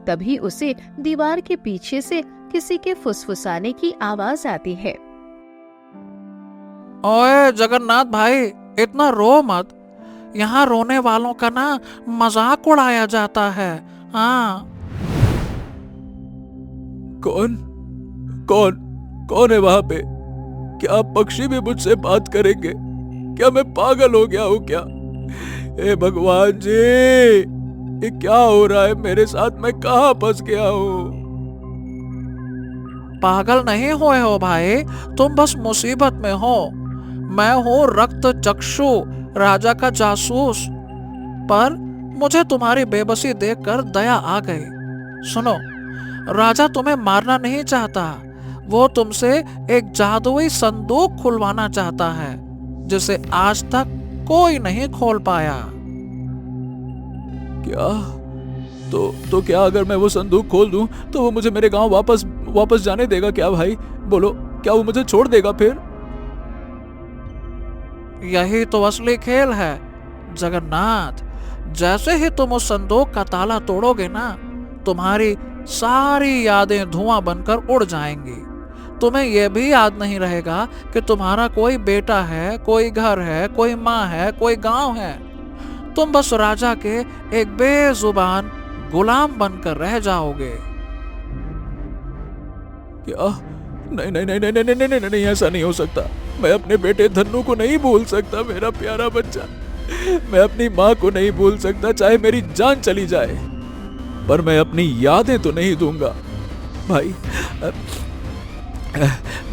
तभी उसे दीवार के पीछे से किसी के फुसफुसाने की आवाज आती है। ओए जगन्नाथ भाई, इतना रो मत। यहाँ रोने वालों का ना मजाक उड़ाया जाता है। हाँ। कौन कौन कौन है वहां पे? क्या पक्षी भी मुझसे बात करेंगे? क्या मैं पागल हो गया हूं क्या? हे भगवान जी, ये क्या हो रहा है मेरे साथ? मैं कहां फंस गया हूं? पागल नहीं हुए हो भाई, तुम बस मुसीबत में हो। मैं हूँ रक्त चक्षु, राजा का जासूस। पर मुझे तुम्हारी बेबसी देखकर दया आ गई। सुनो, राजा तुम्हें मारना नहीं चाहता। वो तुमसे एक जादुई संदूक खुलवाना चाहता है, जिसे आज तक कोई नहीं खोल पाया। क्या? तो क्या अगर मैं वो संदूक खोल दूं तो वो मुझे मेरे गांव वापस जाने देगा क्या भाई? बोलो, क्या वो मुझे छोड़ देगा फिर? यही तो असली खेल है जगन्नाथ। जैसे ही तुम उस संदूक का ताला तोड़ोगे ना, तुम्हारी सारी यादें धुआं बनकर उड़ जाएंगी। तुम्हें यह भी याद नहीं रहेगा कि तुम्हारा कोई बेटा है, कोई घर है, कोई माँ है, कोई गांव है। तुम बस राजा के एक बेजुबान गुलाम बनकर रह जाओगे। क्या? नहीं नहीं नहीं नहीं नहीं नहीं नहीं नहीं, ऐसा नहीं हो सकता। मैं अपने बेटे धन्नू को नहीं भूल सकता, मेरा प्यारा बच्चा। मैं अपनी माँ को नहीं भूल सकता, चाहे मेरी जान चली जाए, पर मैं अपनी यादें तो नहीं दूंगा। भाई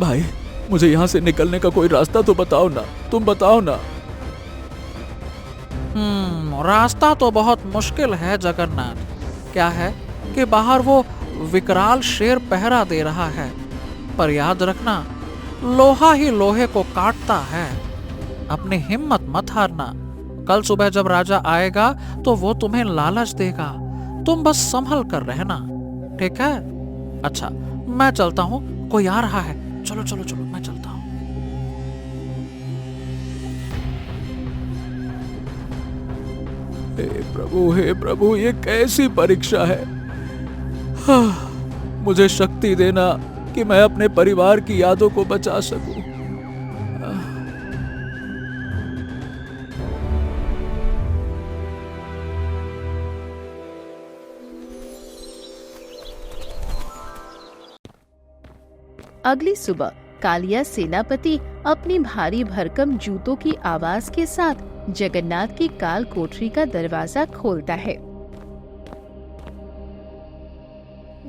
भाई, मुझे यहाँ से निकलने का कोई रास्ता तो बताओ ना, तुम बताओ ना। रास्ता तो बहुत मुश्किल है जगन्नाथ। क्या है कि बाहर वो विकराल शेर पहरा दे रहा है, पर याद रखना, लोहा ही लोहे को काटता है। अपनी हिम्मत मत हारना। कल सुबह जब राजा आएगा तो वो तुम्हें लालच देगा। तुम बस संभल कर रहना, ठीक है? अच्छा, मैं चलता हूँ, कोई आ रहा है। चलो चलो चलो, मैं चलता हूँ। हे प्रभु, ये कैसी परीक्षा है? मुझे शक्ति देना कि मैं अपने परिवार की यादों को बचा सकूं। अगली सुबह कालिया सेनापति अपनी भारी भरकम जूतों की आवाज के साथ जगन्नाथ की काल कोठरी का दरवाजा खोलता है।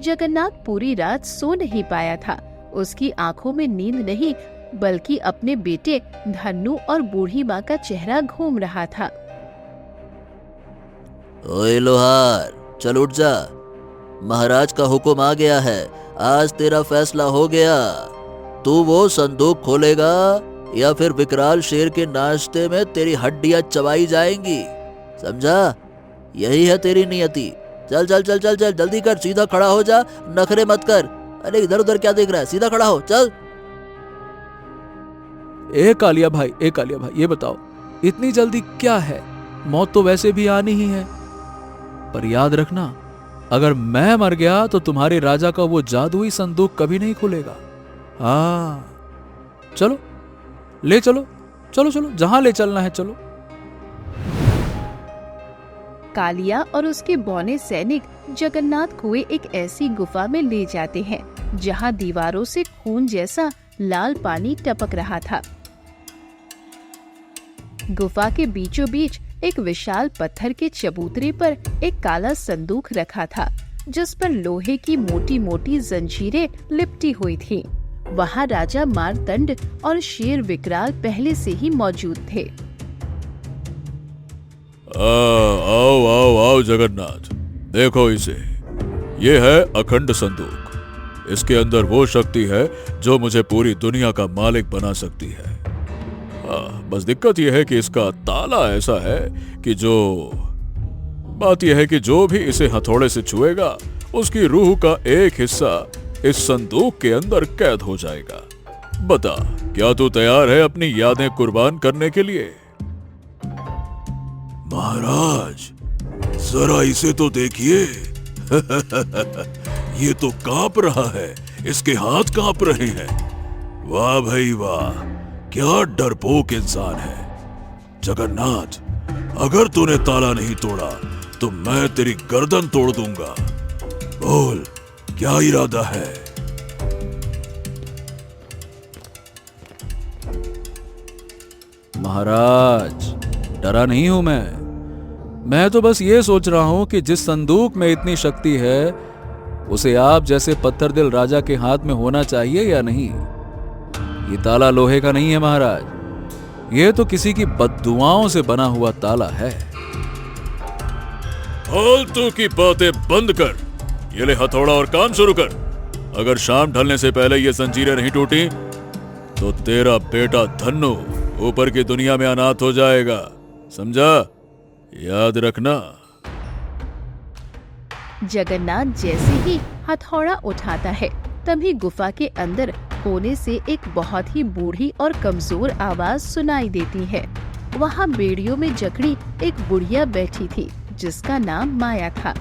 जगन्नाथ पूरी रात सो नहीं पाया था। उसकी आंखों में नींद नहीं, बल्कि अपने बेटे धन्नू और बूढ़ी माँ का चेहरा घूम रहा था। ओए लोहार, चल उठ जा। महाराज का हुक्म आ गया है, आज तेरा फैसला हो गया। तू वो संदूक खोलेगा या फिर विकराल शेर के नाश्ते में तेरी हड्डियां चबाई जाएंगी, समझा? यही है तेरी नियति। चल चल चल चल चल, जल्दी कर, सीधा खड़ा हो जा, नखरे मत कर। अरे इधर उधर क्या देख रहा है, सीधा खड़ा हो, चल। ए कालिया भाई, ये बताओ, इतनी जल्दी क्या है? मौत तो वैसे भी आनी ही है, पर याद रखना, अगर मैं मर गया तो तुम्हारे राजा का वो जादुई संदूक कभी नहीं खुलेगा। हाँ, चलो ले चलो, चलो चलो, जहां ले चलना है चलो। कालिया और उसके बौने सैनिक जगन्नाथ को एक ऐसी गुफा में ले जाते हैं जहां दीवारों से खून जैसा लाल पानी टपक रहा था। गुफा के बीचों बीच एक विशाल पत्थर के चबूतरे पर एक काला संदूक रखा था, जिस पर लोहे की मोटी मोटी जंजीरें लिपटी हुई थीं। वहाँ राजा मारतंड और शेर विकराल पहले से ही मौजूद थे। आओ आओ आओ जगन्नाथ, देखो इसे। ये है अखंड संदूक। इसके अंदर वो शक्ति है जो मुझे पूरी दुनिया का मालिक बना सकती है। बस दिक्कत यह है कि इसका ताला ऐसा है कि बात यह है कि जो भी इसे हथौड़े से छुएगा, उसकी रूह का एक हिस्सा इस संदूक के अंदर कैद हो जाएगा। बता, क्या तू तैयार है अपनी यादें कुर्बान करने के लिए? महाराज, जरा इसे तो देखिए। ये तो कांप रहा है, इसके हाथ कांप रहे हैं। वाह भाई वाह, क्या डरपोक इंसान है। जगन्नाथ, अगर तूने ताला नहीं तोड़ा तो मैं तेरी गर्दन तोड़ दूंगा। बोल, क्या इरादा है? महाराज, डरा नहीं हूं मैं तो बस ये सोच रहा हूं कि जिस संदूक में इतनी शक्ति है उसे आप जैसे पत्थर दिल राजा के हाथ में होना चाहिए या नहीं। ये ताला लोहे का नहीं है महाराज, ये तो किसी की बद्दुआओं से बना हुआ ताला है। फालतू की बातें बंद कर, ये ले हथौड़ा और काम शुरू कर। अगर शाम ढलने से पहले ये जंजीरें नहीं टूटी तो तेरा बेटा धन्नु ऊपर की दुनिया में अनाथ हो जाएगा, समझा? याद रखना। जगन्नाथ जैसे ही हथौड़ा उठाता है तभी गुफा के अंदर कोने से एक बहुत ही बूढ़ी और कमजोर आवाज सुनाई देती है। वहाँ बेड़ियों में जकड़ी एक बुढ़िया बैठी थी जिसका नाम माया था।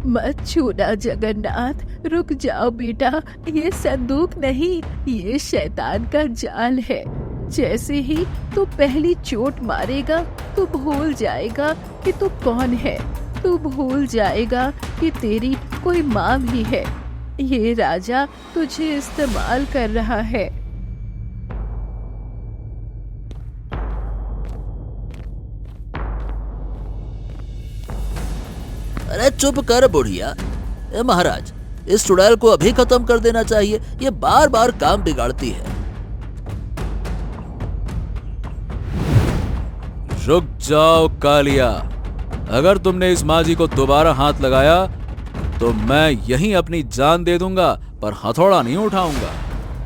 मत छूना जगन्नाथ, रुक जाओ बेटा, ये संदूक नहीं, ये शैतान का जाल है। जैसे ही तू पहली चोट मारेगा तो भूल जाएगा कि तू कौन है। तू भूल जाएगा कि तेरी कोई माँ भी है। ये राजा तुझे इस्तेमाल कर रहा है। अरे चुप कर बुढ़िया। महाराज, इस चुड़ैल को अभी खत्म कर देना चाहिए, ये बार बार काम बिगाड़ती है। रुक जाओ कालिया, अगर तुमने इस माजी को दोबारा हाथ लगाया तो मैं यहीं अपनी जान दे दूंगा, पर हथौड़ा नहीं उठाऊंगा।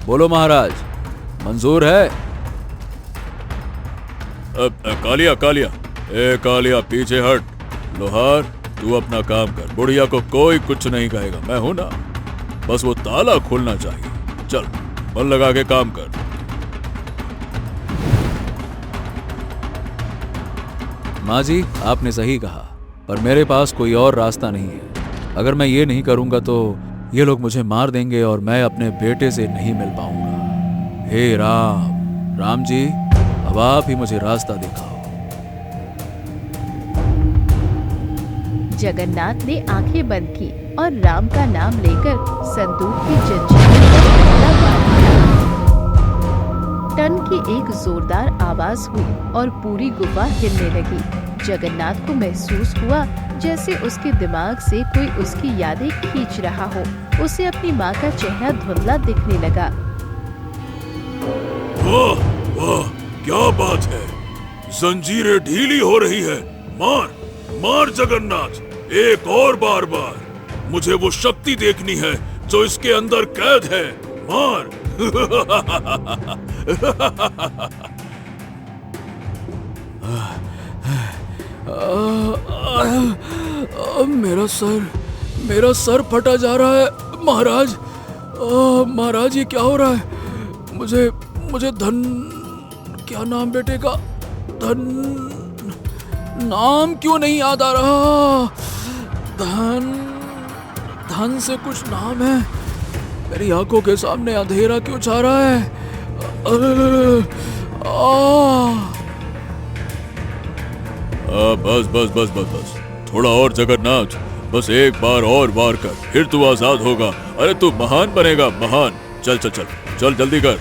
बोलो महाराज, मंजूर है? कालिया कालिया, ए कालिया पीछे हट। लोहार, तू अपना काम कर, बुढ़िया को कोई कुछ नहीं कहेगा, मैं हूं ना। बस वो ताला खुलना चाहिए। चल, मन लगा के काम कर। माँ जी, आपने सही कहा, पर मेरे पास कोई और रास्ता नहीं है। अगर मैं ये नहीं करूंगा तो ये लोग मुझे मार देंगे और मैं अपने बेटे से नहीं मिल पाऊंगा। हे राम, राम जी, अब आप ही मुझे रास्ता दिखाओ। जगन्नाथ ने आंखें बंद की और राम का नाम लेकर संदूक की जंजीरों पर पहला बार मारा। टन की एक जोरदार आवाज हुई और पूरी गुफा हिलने लगी। जगन्नाथ को महसूस हुआ जैसे उसके दिमाग से कोई उसकी यादें खींच रहा हो। उसे अपनी माँ का चेहरा धुंधला दिखने लगा। वाह वाह, क्या बात है, जंजीरें ढीली हो रही है। मार मार जगन्नाथ, एक और बार। मुझे वो शक्ति देखनी है जो इसके अंदर कैद है। मार। मेरा सर फटा जा रहा है महाराज। महाराज, ये क्या हो रहा है? मुझे धन, क्या नाम बेटे का? नाम क्यों नहीं याद आ रहा? धन से कुछ नाम है। मेरी आंखों के सामने अंधेरा क्यों छा रहा है? बस, थोड़ा और जगन्नाथ, बस एक बार और वार कर, फिर तू आजाद होगा। अरे तू महान बनेगा, महान। चल जल्दी कर।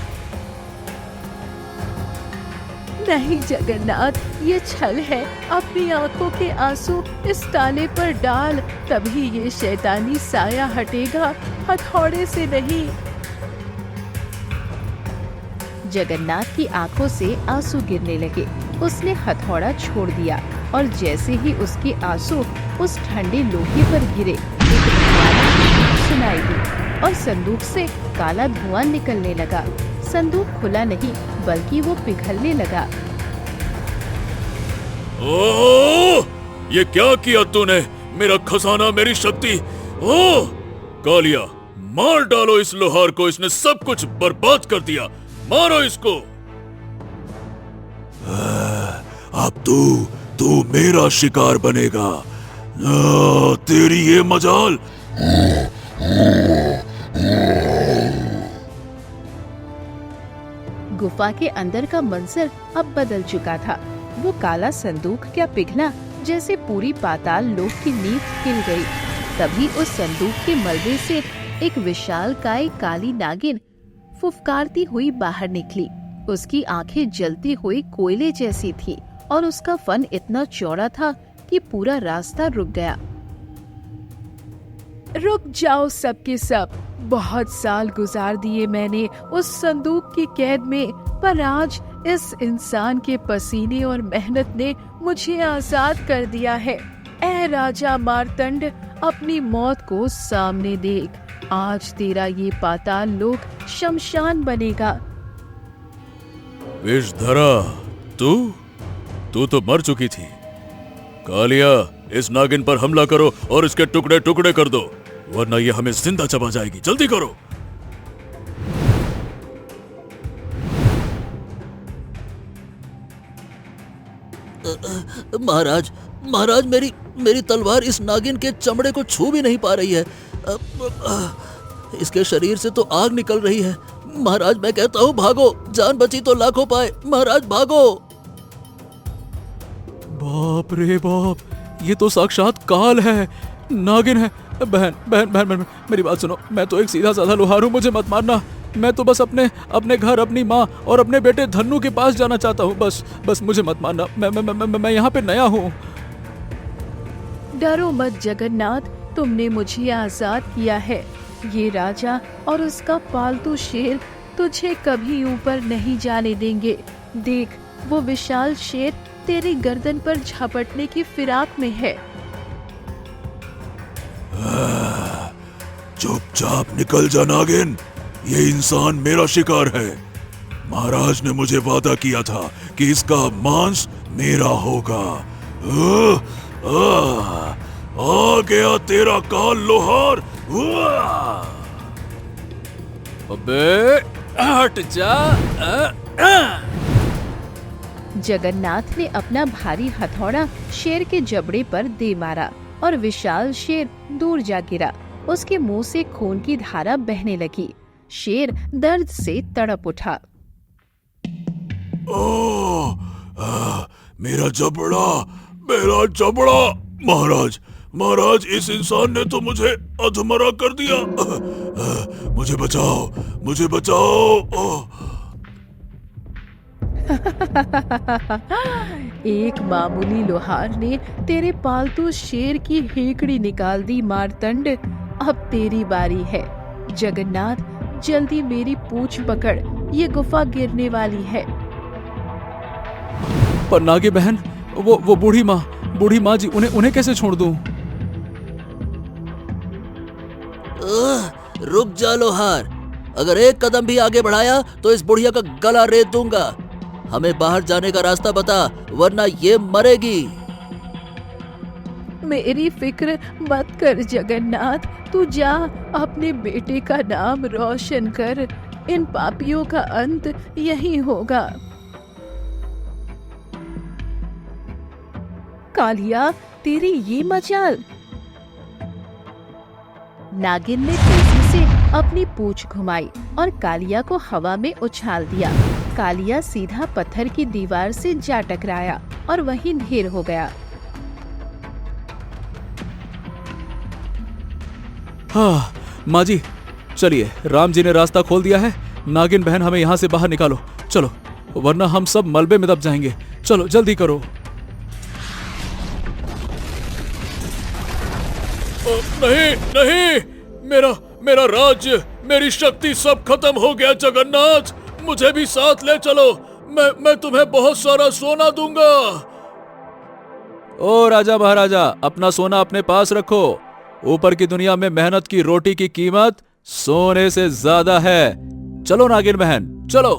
नहीं जगन्नाथ, ये छल है। अपनी आंखों के आंसू इस ताले पर डाल, तभी ये शैतानी साया हटेगा, हथौड़े से नहीं। जगन्नाथ की आंखों से आंसू गिरने लगे। उसने हथौड़ा छोड़ दिया और जैसे ही उसके आंसू उस ठंडे लोहे पर गिरे, एक भयानक सुनाई दी और संदूक से काला धुआं निकलने लगा। संदूक खुला नहीं बल्कि वो पिघलने लगा। ओह! ये क्या किया तूने? मेरा खजाना, मेरी शक्ति! ओह! कालिया, मार डालो इस लोहार को, इसने सब कुछ बर्बाद कर दिया। मारो इसको। अब तू मेरा शिकार बनेगा। तेरी ये मजाल। गुफा के अंदर का मंजर अब बदल चुका था। वो काला संदूक क्या पिघला, जैसे पूरी पाताल लोक की नींव हिल गई। तभी उस संदूक के मलबे से एक विशालकाय काली नागिन फुफकारती हुई बाहर निकली। उसकी आंखें जलती हुई कोयले जैसी थी और उसका फन इतना चौड़ा था कि पूरा रास्ता रुक गया। रुक जाओ सबके सब। बहुत साल गुजार दिए मैंने उस संदूक की कैद में, पर आज इस इंसान के पसीने और मेहनत ने मुझे आजाद कर दिया है। ऐ राजा मार्तंड, अपनी मौत को सामने देख। आज तेरा ये पाताल लोक शमशान बनेगा। विषधरा, तू तो मर चुकी थी। कालिया, इस नागिन पर हमला करो और इसके टुकड़े टुकड़े कर दो, वरना ये हमें जिंदा चबा जाएगी। जल्दी करो। महाराज, महाराज, मेरी तलवार इस नागिन के चमड़े को छू भी नहीं पा रही है। इसके शरीर से तो आग निकल रही है। महाराज, मैं कहता हूँ भागो, जान बची तो लाखों पाए। महाराज भागो। बाप रे बाप, ये तो साक्षात काल है, नागिन है। बहन बहन बहन बहन, मेरी बात सुनो। मैं तो एक सीधा साधा लोहार हूँ, मुझे मत मारना। मैं तो बस अपने घर, अपनी माँ और अपने बेटे धन्नू के पास जाना चाहता हूँ। बस मुझे मत मारना। मैं यहाँ पे नया हूँ। डरो मत जगन्नाथ, तुमने मुझे आजाद किया है। ये राजा और उसका पालतू शेर तुझे कभी ऊपर नहीं जाने देंगे। देख, वो विशाल शेर तेरी गर्दन पर झपटने की फिराक में है। चुपचाप निकल जा नागिन, ये इंसान मेरा शिकार है। महाराज ने मुझे वादा किया था कि इसका मांस मेरा होगा। आ गया तेरा काल लोहार। अबे हट जा। जगन्नाथ ने अपना भारी हथौड़ा शेर के जबड़े पर दे मारा और विशाल शेर दूर जा गिरा। उसके मुंह से खून की धारा बहने लगी। शेर दर्द से तड़प उठा। मेरा जबड़ा, मेरा जबड़ा। महाराज, इस इंसान ने तो मुझे अधमरा कर दिया। मुझे बचाओ। एक मामूली लोहार ने तेरे पालतू शेर की हेकड़ी निकाल दी मार्तंड। अब तेरी बारी है। जगन्नाथ, जल्दी मेरी पूंछ पकड़, ये गुफा गिरने वाली है। पर नागी बहन, वो बूढ़ी माँ जी, उन्हें कैसे छोड़ दूं? रुक जा लोहार, अगर एक कदम भी आगे बढ़ाया तो इस बुढ़िया का गला रेत दूंगा। हमें बाहर जाने का रास्ता बता, वरना ये मरेगी। मेरी फिक्र मत कर जगन्नाथ, तू जा, अपने बेटे का नाम रोशन कर। इन पापियों का अंत यही होगा। कालिया, तेरी ये मजाल। नागिन ने तेजी से अपनी पूंछ घुमाई और कालिया को हवा में उछाल दिया। कालिया सीधा पत्थर की दीवार से जा टकराया और वहीं ढेर हो गया। हाँ माँ जी, चलिए, राम जी ने रास्ता खोल दिया है। नागिन बहन, हमें यहाँ से बाहर निकालो, चलो, वरना हम सब मलबे में दब जाएंगे। चलो जल्दी करो। नहीं, मेरा राज्य, मेरी शक्ति सब खत्म हो गया। जगन्नाथ, मुझे भी साथ ले चलो। मैं तुम्हें बहुत सारा सोना दूंगा। ओ राजा महाराजा, अपना सोना अपने पास रखो। ऊपर की दुनिया में मेहनत की रोटी की कीमत सोने से ज्यादा है। चलो नागिन बहन, चलो।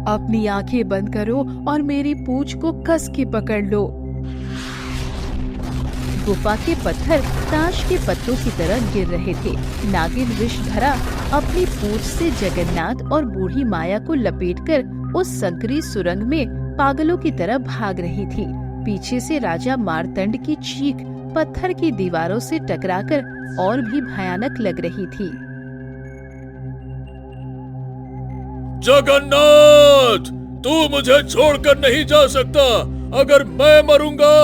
अपनी आंखें बंद करो और मेरी पूंछ को कस के पकड़ लो। गुफा के पत्थर ताश के पत्तों की तरह गिर रहे थे। नागिन विषधरा अपनी पूंछ से जगन्नाथ और बूढ़ी माया को लपेटकर उस संकरी सुरंग में पागलों की तरह भाग रही थी। पीछे से राजा मार्तंड की चीख पत्थर की दीवारों से टकराकर और भी भयानक लग रही थी। जगन्नाथ, तू मुझे छोड़कर नहीं जा सकता। अगर मैं मरूंगा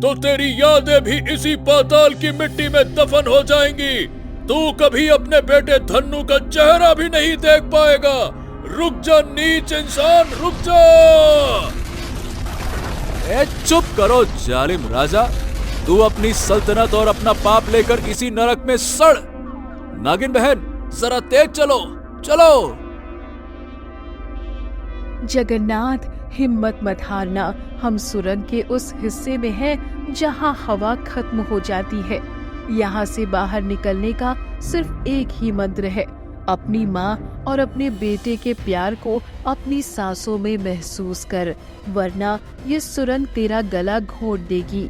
तो तेरी यादें भी इसी पाताल की मिट्टी में दफन हो जाएंगी। तू कभी अपने बेटे धन्नु का चेहरा भी नहीं देख पाएगा। रुक जा नीच इंसान, रुक जा। चुप करो जालिम राजा, तू अपनी सल्तनत और अपना पाप लेकर इसी नरक में सड़। नागिन बहन, जरा तेज चलो, चलो। जगन्नाथ, हिम्मत मत हारना। हम सुरंग के उस हिस्से में हैं जहां हवा खत्म हो जाती है। यहाँ से बाहर निकलने का सिर्फ एक ही मंत्र है, अपनी माँ और अपने बेटे के प्यार को अपनी सांसों में महसूस कर, वरना ये सुरंग तेरा गला घोंट देगी।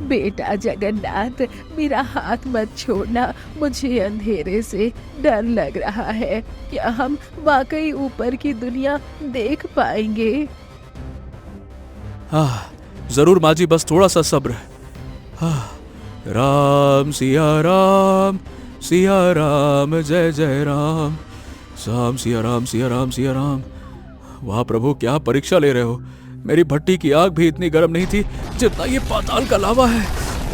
बेटा जगन्नाथ, मेरा हाथ मत छोड़ना। मुझे अंधेरे से डर लग रहा है। क्या हम वाकई ऊपर की दुनिया देख पाएंगे? जरूर माँ जी, बस थोड़ा सा सब्र। राम सिया राम, सिया राम जय जय राम, राम सिया राम, सिया राम, सिया राम। वाह प्रभु, क्या परीक्षा ले रहे हो। मेरी भट्टी की आग भी इतनी गर्म नहीं थी जितना ये पाताल का लावा है।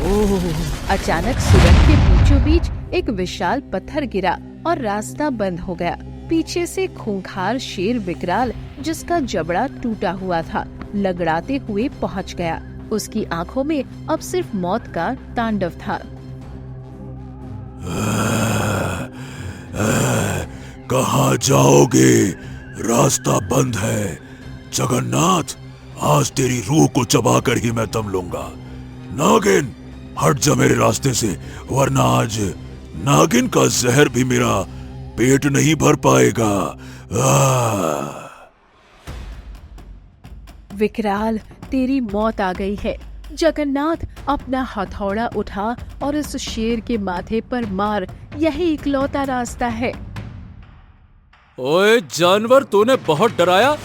ओह। अचानक सुरंग के बीचों बीच एक विशाल पत्थर गिरा और रास्ता बंद हो गया। पीछे से खूंखार शेर विकराल, जिसका जबड़ा टूटा हुआ था, लगड़ाते हुए पहुंच गया। उसकी आंखों में अब सिर्फ मौत का तांडव था। कहाँ जाओगे? रास्ता बंद है। जगन्नाथ, आज तेरी रूह को चबाकर ही मैं दम लूंगा। नागिन, हट जा मेरे रास्ते से, वरना आज नागिन का जहर भी मेरा पेट नहीं भर पाएगा। विकराल, तेरी मौत आ गई है। जगन्नाथ, अपना हथौड़ा उठा और इस शेर के माथे पर मार। यही इकलौता रास्ता है। ओए जानवर, तूने बहुत डराया।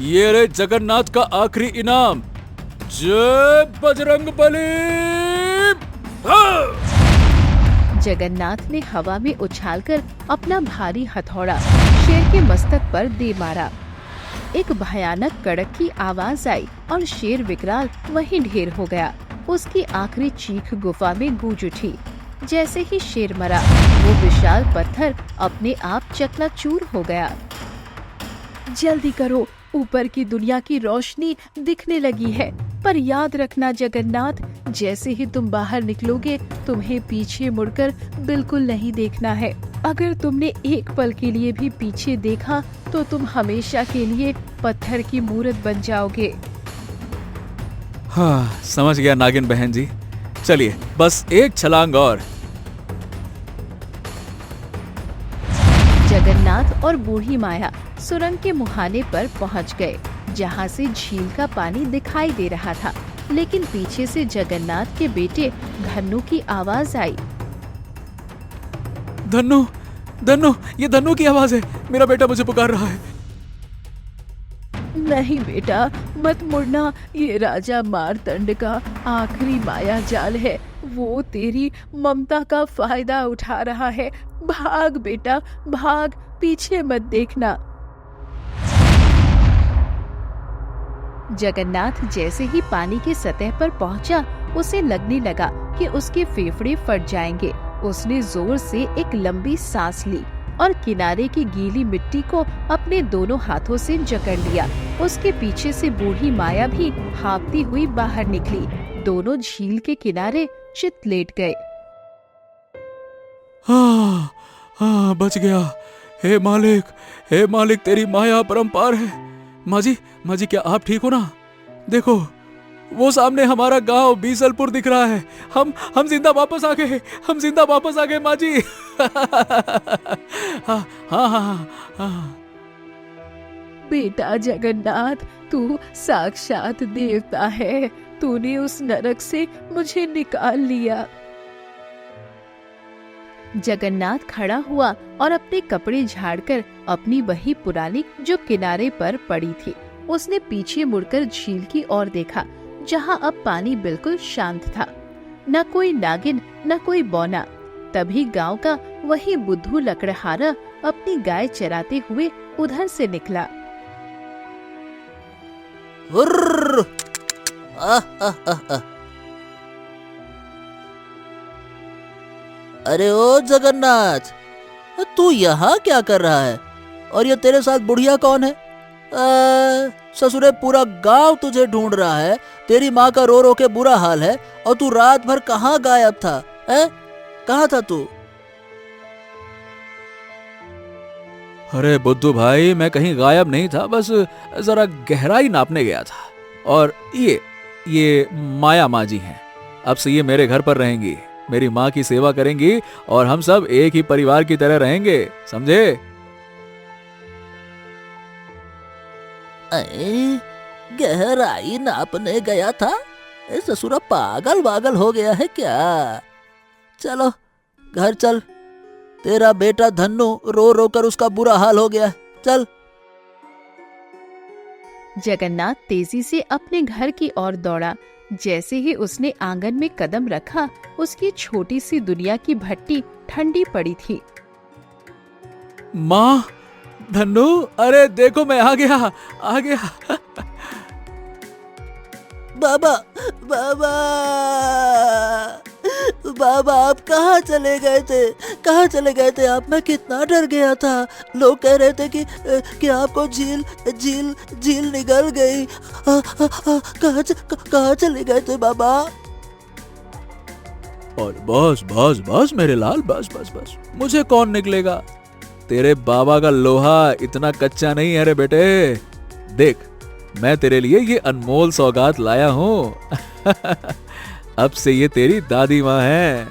ये रे जगन्नाथ का आखिरी इनाम। जय बजरंगबली। जगन्नाथ ने हवा में उछालकर अपना भारी हथौड़ा शेर के मस्तक पर दे मारा। एक भयानक कड़क की आवाज आई और शेर विकराल वहीं ढेर हो गया। उसकी आखिरी चीख गुफा में गूंज उठी। जैसे ही शेर मरा, वो विशाल पत्थर अपने आप चकनाचूर हो गया। जल्दी करो, ऊपर की दुनिया की रोशनी दिखने लगी है। पर याद रखना जगन्नाथ, जैसे ही तुम बाहर निकलोगे, तुम्हें पीछे मुड़कर बिल्कुल नहीं देखना है। अगर तुमने एक पल के लिए भी पीछे देखा तो तुम हमेशा के लिए पत्थर की मूर्त बन जाओगे। हाँ, समझ गया नागिन बहन जी। चलिए, बस एक छलांग और। जगन्नाथ और बूढ़ी माया सुरंग के मुहाने पर पहुंच गए, जहां से झील का पानी दिखाई दे रहा था। लेकिन पीछे से जगन्नाथ के बेटे धन्नु की आवाज आई। धन्नु, धन्नु, ये धन्नु की आवाज है। मेरा बेटा मुझे पुकार रहा है। नहीं बेटा, मत मुड़ना। ये राजा मार्तंड का आखिरी माया जाल है। वो तेरी ममता का फायदा उठा रहा है। भाग बेटा, भाग, पीछे मत देखना। जगन्नाथ जैसे ही पानी की सतह पर पहुंचा, उसे लगने लगा कि उसके फेफड़े फट जाएंगे। उसने जोर से एक लंबी सांस ली और किनारे की गीली मिट्टी को अपने दोनों हाथों से जकड़ लिया। उसके पीछे से बूढ़ी माया भी हाँफती हुई बाहर निकली। दोनों झील के किनारे चित लेट गए। हाँ, हाँ, बच गया। हे मालिक, तेरी माया अपरंपार है। माँ जी, क्या आप ठीक हो ना? देखो, वो सामने हमारा गांव बीसलपुर दिख रहा है। हम जिंदा वापस आ गए माँ जी। हाँ, हाँ, हाँ, हाँ। बेटा जगन्नाथ, तू साक्षात देवता है। तूने उस नरक से मुझे निकाल लिया। जगन्नाथ खड़ा हुआ और अपने कपड़े झाड़कर अपनी वही पुरानी जो किनारे पर पड़ी थी, उसने पीछे मुड़कर झील की ओर देखा, जहां अब पानी बिल्कुल शांत था। न कोई नागिन न कोई बौना। तभी गांव का वही बुद्धू लकड़हारा अपनी गाय चराते हुए उधर से निकला। हुर्र! आह, आह, आह, आह। अरे ओ जगन्नाथ, तू यहाँ क्या कर रहा है? और ये तेरे साथ बुढ़िया कौन है? ससुरे, पूरा गांव तुझे ढूंढ रहा है। तेरी माँ का रो रो के बुरा हाल है और तू रात भर कहाँ गायब था? कहाँ था तू? अरे बुद्धू भाई, मैं कहीं गायब नहीं था, बस जरा गहराई नापने गया था। और ये माया माँ जी हैं। अब से ये मेरे घर पर रहेंगी, मेरी माँ की सेवा करेंगी और हम सब एक ही परिवार की तरह रहेंगे, समझे? गहराई नापने गया था? ससुरा पागल वागल हो गया है क्या? चलो घर चल, तेरा बेटा धन्नू रो रो कर उसका बुरा हाल हो गया। चल। जगन्नाथ तेजी से अपने घर की ओर दौड़ा। जैसे ही उसने आंगन में कदम रखा, उसकी छोटी सी दुनिया की भट्टी ठंडी पड़ी थी। माँ, धन्नू, अरे देखो मैं आ गया। बाबा, बाबा, बाबा, आप कहाँ चले गए थे? कहाँ चले गए थे आप? मैं कितना डर गया था। लोग कह रहे थे कि आपको झील निगल गई। कहाँ चले गए थे बाबा? और बस मेरे लाल, बस मुझे कौन निकलेगा? तेरे बाबा का लोहा इतना कच्चा नहीं है रे बेटे। देख, मैं तेरे लिए ये अनमोल सौगात लाया हूँ। अब से ये तेरी दादी माँ है।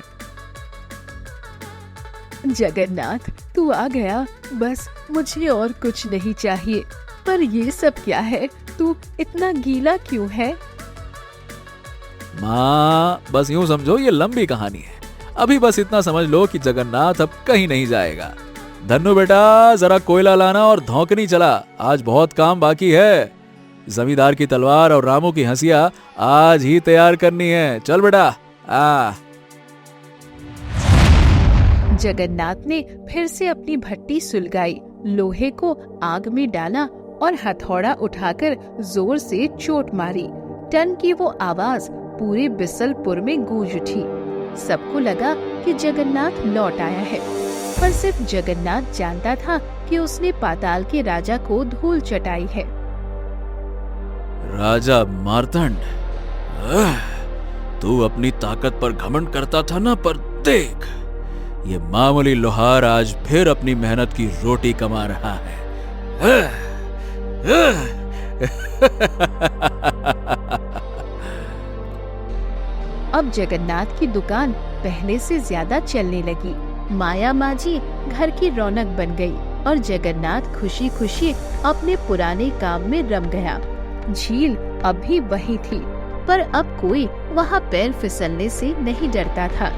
जगन्नाथ, तू आ गया, बस मुझे और कुछ नहीं चाहिए। पर ये सब क्या है? तू इतना गीला क्यों है? माँ, बस यूं समझो ये लंबी कहानी है। अभी बस इतना समझ लो कि जगन्नाथ अब कहीं नहीं जाएगा। धन्नू बेटा, जरा कोयला लाना और धौंकनी चला, आज बहुत काम बाकी है। जमींदार की तलवार और रामू की हंसिया आज ही तैयार करनी है। चल बेटा, आ। जगन्नाथ ने फिर से अपनी भट्टी सुलगाई, लोहे को आग में डाला और हथौड़ा उठाकर जोर से चोट मारी। टन की वो आवाज पूरे बिसलपुर में गूंज उठी। सबको लगा कि जगन्नाथ लौट आया है, पर सिर्फ जगन्नाथ जानता था कि उसने पाताल के राजा को धूल चटाई है। राजा मार्तंड, तू अपनी ताकत पर घमंड करता था ना, पर देख, ये मामूली लोहार आज फिर अपनी मेहनत की रोटी कमा रहा है। अब जगन्नाथ की दुकान पहले से ज्यादा चलने लगी। माया माजी घर की रौनक बन गई और जगन्नाथ खुशी खुशी अपने पुराने काम में रम गया। झील अब भी वही थी, पर अब कोई वहाँ पैर फिसलने से नहीं डरता था।